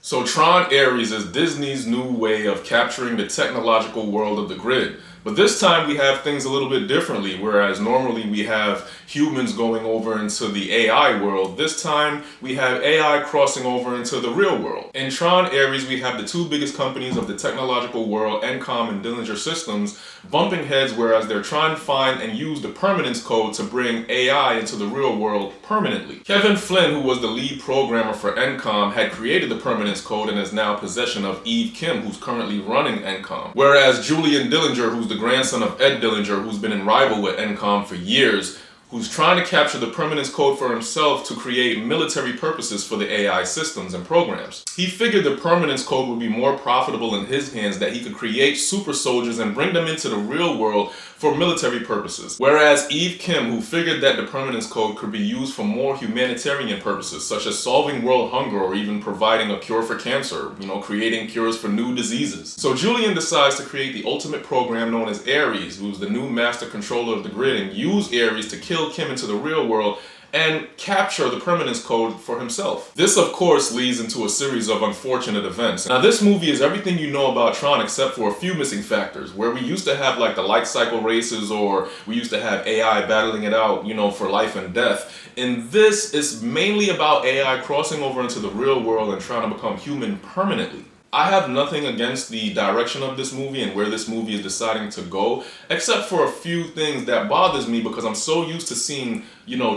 So Tron Ares is Disney's new way of capturing the technological world of the grid. But this time we have things a little bit differently, whereas normally we have humans going over into the AI world. This time we have AI crossing over into the real world. In Tron Ares, we have the two biggest companies of the technological world, Encom and Dillinger Systems, bumping heads, whereas they're trying to find and use the permanence code to bring AI into the real world permanently. Kevin Flynn, who was the lead programmer for Encom, had created the permanence code and is now in possession of Eve Kim, who's currently running Encom. Whereas Julian Dillinger, who's the grandson of Ed Dillinger, who's been in rival with Encom for years, who's trying to capture the permanence code for himself to create military purposes for the AI systems and programs. He figured the permanence code would be more profitable in his hands, that he could create super soldiers and bring them into the real world for military purposes. Whereas Eve Kim, who figured that the permanence code could be used for more humanitarian purposes, such as solving world hunger or even providing a cure for cancer, creating cures for new diseases. So Julian decides to create the ultimate program known as Ares, who's the new master controller of the grid, and use Ares to kill Kim into the real world and capture the permanence code for himself. This, of course, leads into a series of unfortunate events. Now, this movie is everything you know about Tron except for a few missing factors, where we used to have like the life cycle races, or we used to have AI battling it out, for life and death. In this, it's mainly about AI crossing over into the real world and trying to become human permanently. I have nothing against the direction of this movie and where this movie is deciding to go, except for a few things that bothers me, because I'm so used to seeing,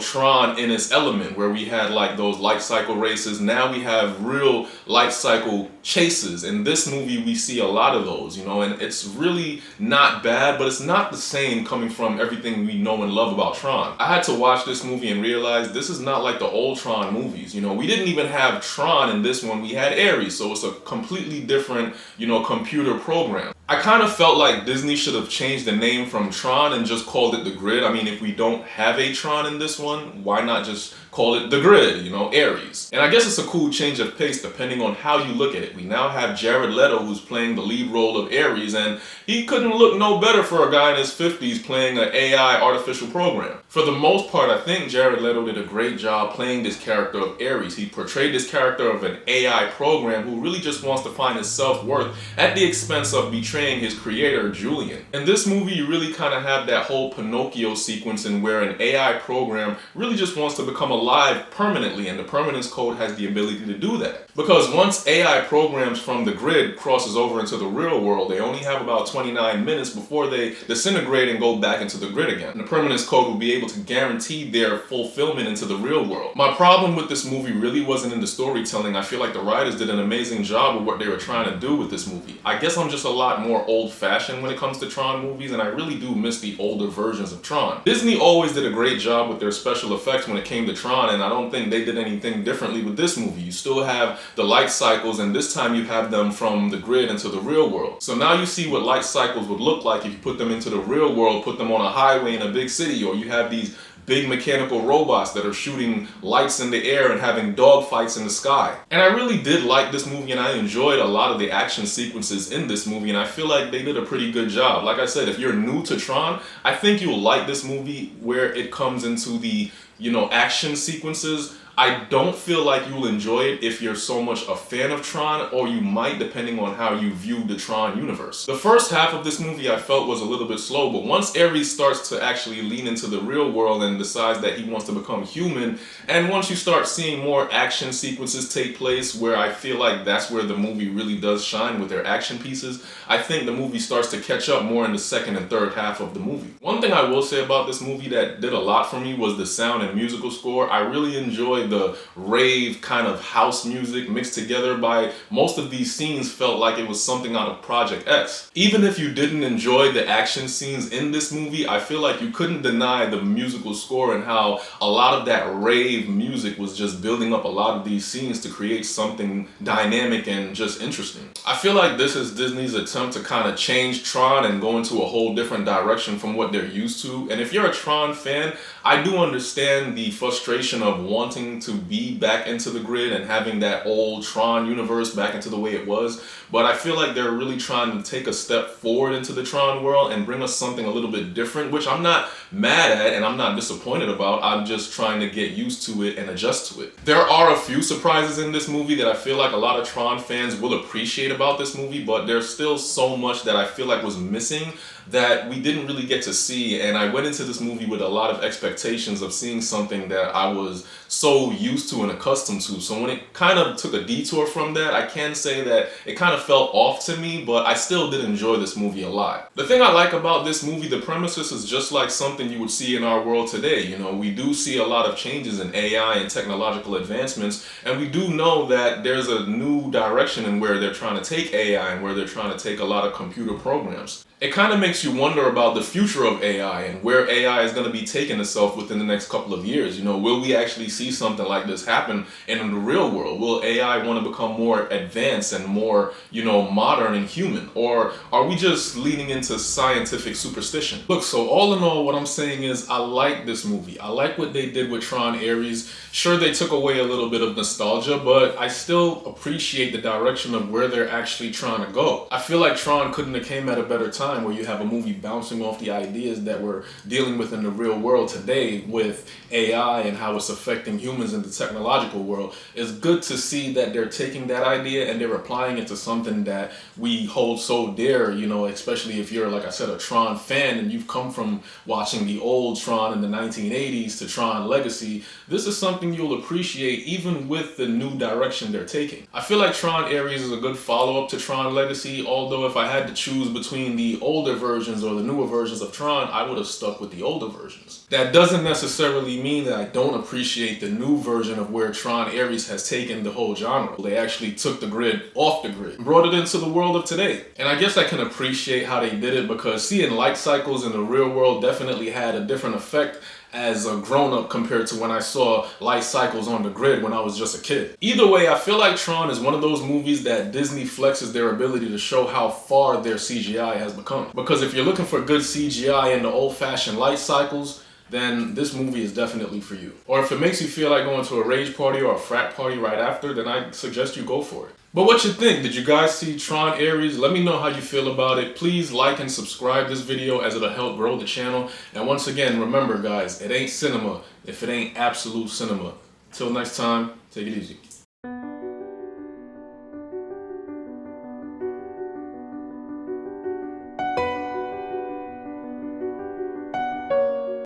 Tron in its element, where we had like those life cycle races. Now we have real life cycle chases. In this movie, we see a lot of those, and it's really not bad, but it's not the same coming from everything we know and love about Tron. I had to watch this movie and realize this is not like the old Tron movies. We didn't even have Tron in this one. We had Ares, so it's a completely different, computer program. I kind of felt like Disney should have changed the name from Tron and just called it The Grid. I mean, if we don't have a Tron in this one, why not just call it The Grid, Ares? And I guess it's a cool change of pace depending on how you look at it. We now have Jared Leto, who's playing the lead role of Ares, and he couldn't look no better for a guy in his 50s playing an AI artificial program. For the most part, I think Jared Leto did a great job playing this character of Ares. He portrayed this character of an AI program who really just wants to find his self-worth at the expense of betraying his creator, Julian. In this movie, you really kind of have that whole Pinocchio sequence in where an AI program really just wants to become alive permanently, and the permanence code has the ability to do that. Because once AI programs from the grid crosses over into the real world, they only have about 29 minutes before they disintegrate and go back into the grid again. And the permanence code will be able to guarantee their fulfillment into the real world. My problem with this movie really wasn't in the storytelling. I feel like the writers did an amazing job of what they were trying to do with this movie. I guess I'm just a lot more old-fashioned when it comes to Tron movies, and I really do miss the older versions of Tron. Disney always did a great job with their special effects when it came to Tron, and I don't think they did anything differently with this movie. You still have the light cycles, and this time you have them from the grid into the real world. So now you see what light cycles would look like if you put them into the real world, put them on a highway in a big city, or you have these big mechanical robots that are shooting lights in the air and having dogfights in the sky. And I really did like this movie, and I enjoyed a lot of the action sequences in this movie, and I feel like they did a pretty good job. Like I said, if you're new to Tron, I think you'll like this movie where it comes into the, action sequences. I don't feel like you'll enjoy it if you're so much a fan of Tron, or you might, depending on how you view the Tron universe. The first half of this movie I felt was a little bit slow, but once Ares starts to actually lean into the real world and decides that he wants to become human, and once you start seeing more action sequences take place, where I feel like that's where the movie really does shine with their action pieces, I think the movie starts to catch up more in the second and third half of the movie. One thing I will say about this movie that did a lot for me was the sound and musical score. I really enjoyed the rave kind of house music mixed together. By most of these scenes felt like it was something out of Project X. Even if you didn't enjoy the action scenes in this movie, I feel like you couldn't deny the musical score and how a lot of that rave music was just building up a lot of these scenes to create something dynamic and just interesting. I feel like this is Disney's attempt to kind of change Tron and go into a whole different direction from what they're used to. And if you're a Tron fan, I do understand the frustration of wanting wanting to be back into the grid and having that old Tron universe back into the way it was. But I feel like they're really trying to take a step forward into the Tron world and bring us something a little bit different, which I'm not mad at and I'm not disappointed about. I'm just trying to get used to it and adjust to it. There are a few surprises in this movie that I feel like a lot of Tron fans will appreciate about this movie, but there's still so much that I feel like was missing that we didn't really get to see. And I went into this movie with a lot of expectations of seeing something that I was so used to and accustomed to. So when it kind of took a detour from that, I can say that it kind of felt off to me, but I still did enjoy this movie a lot. The thing I like about this movie, the premises is just like something you would see in our world today. You know, we do see a lot of changes in AI and technological advancements, and we do know that there's a new direction in where they're trying to take AI and where they're trying to take a lot of computer programs. It kind of makes you wonder about the future of AI and where AI is going to be taking itself within the next couple of years. You know, will we actually see something like this happen in the real world? Will AI want to become more advanced and more, modern and human? Or are we just leaning into scientific superstition? Look, so all in all, what I'm saying is I like this movie. I like what they did with Tron Ares. Sure, they took away a little bit of nostalgia, but I still appreciate the direction of where they're actually trying to go. I feel like Tron couldn't have came at a better time, where you have a movie bouncing off the ideas that we're dealing with in the real world today with AI and how it's affecting humans in the technological world. It's good to see that they're taking that idea and they're applying it to something that we hold so dear, especially if you're, like I said, a Tron fan and you've come from watching the old Tron in the 1980s to Tron Legacy. This is something you'll appreciate even with the new direction they're taking. I feel like Tron Ares is a good follow-up to Tron Legacy, although if I had to choose between the older versions or the newer versions of Tron, I would have stuck with the older versions. That doesn't necessarily mean that I don't appreciate the new version of where Tron Ares has taken the whole genre. They actually took the grid off the grid, brought it into the world of today. And I guess I can appreciate how they did it, because seeing light cycles in the real world definitely had a different effect as a grown-up compared to when I saw light cycles on the grid when I was just a kid. Either way, I feel like Tron is one of those movies that Disney flexes their ability to show how far their CGI has become. Because if you're looking for good CGI in the old-fashioned light cycles, then this movie is definitely for you. Or if it makes you feel like going to a rage party or a frat party right after, then I suggest you go for it. But what you think? Did you guys see Tron Ares? Let me know how you feel about it. Please like and subscribe this video, as it'll help grow the channel. And once again, remember guys, it ain't cinema if it ain't absolute cinema. Till next time, take it easy.